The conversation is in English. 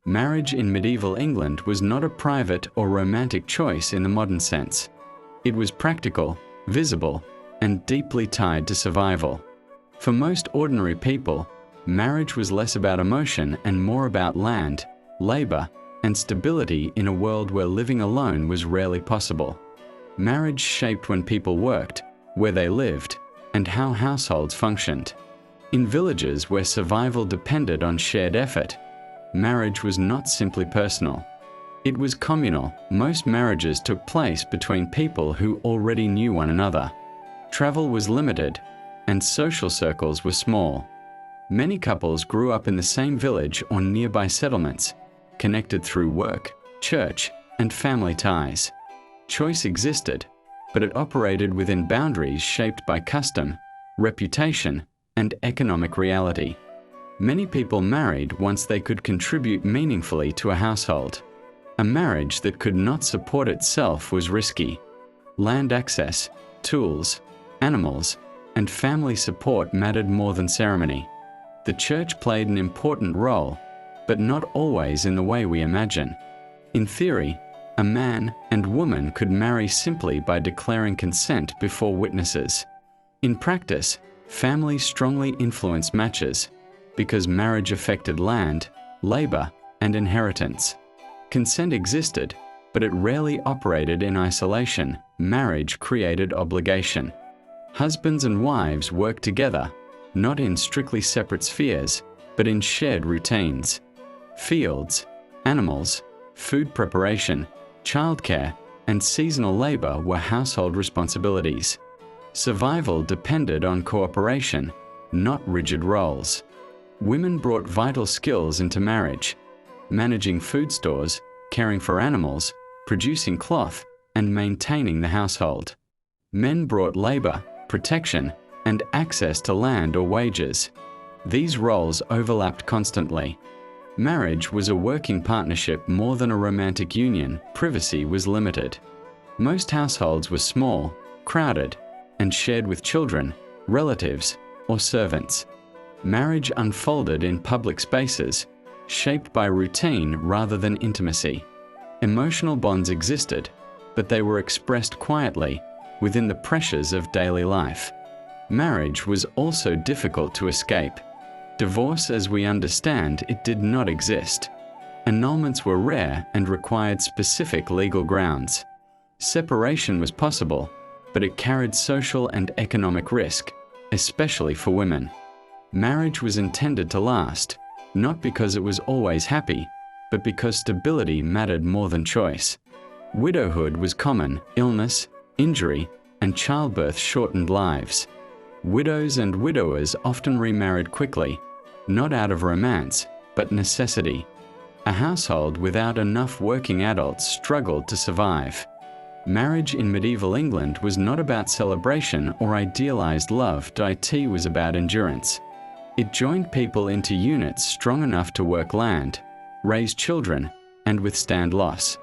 Marriage in medieval England was not a private or romantic choice in the modern sense. It was practical, visible, and deeply tied to survival. For most ordinary people, marriage was less about emotion and more about land, labor, and stability in a world where living alone was rarely possible. Marriage shaped when people worked, where they lived, and how households functioned. In villages where survival depended on shared effort, marriage was not simply personal. It was communal. Most marriages took place between people who already knew one another. Travel was limited, and social circles were small. Many couples grew up in the same village or nearby settlements, connected through work, church, and family ties. Choice existed, but it operated within boundaries shaped by custom, reputation, and economic reality. Many people married once they could contribute meaningfully to a household. A marriage that could not support itself was risky. Land access, tools, animals, and family support mattered more than ceremony. The church played an important role, but not always in the way we imagine. In theory, a man and woman could marry simply by declaring consent before witnesses. In practice, families strongly influenced matches, because marriage affected land, labor, and inheritance. Consent existed, but it rarely operated in isolation. Marriage created obligation. Husbands and wives worked together, not in strictly separate spheres, but in shared routines. Fields, animals, food preparation, childcare, and seasonal labor were household responsibilities. Survival depended on cooperation, not rigid roles. Women brought vital skills into marriage: managing food stores, caring for animals, producing cloth, and maintaining the household. Men brought labor, protection, and access to land or wages. These roles overlapped constantly. Marriage was a working partnership more than a romantic union. Privacy was limited. Most households were small, crowded, and shared with children, relatives, or servants. Marriage unfolded in public spaces, shaped by routine rather than intimacy. Emotional bonds existed, but they were expressed quietly, within the pressures of daily life. Marriage was also difficult to escape. Divorce as we understand it did not exist. Annulments were rare and required specific legal grounds. Separation was possible, but it carried social and economic risk, especially for women. Marriage was intended to last, not because it was always happy, but because stability mattered more than choice. Widowhood was common. Illness, injury, and childbirth shortened lives. Widows and widowers often remarried quickly, not out of romance, but necessity. A household without enough working adults struggled to survive. Marriage in medieval England was not about celebration or idealized love. It was about endurance. It joined people into units strong enough to work land, raise children, and withstand loss.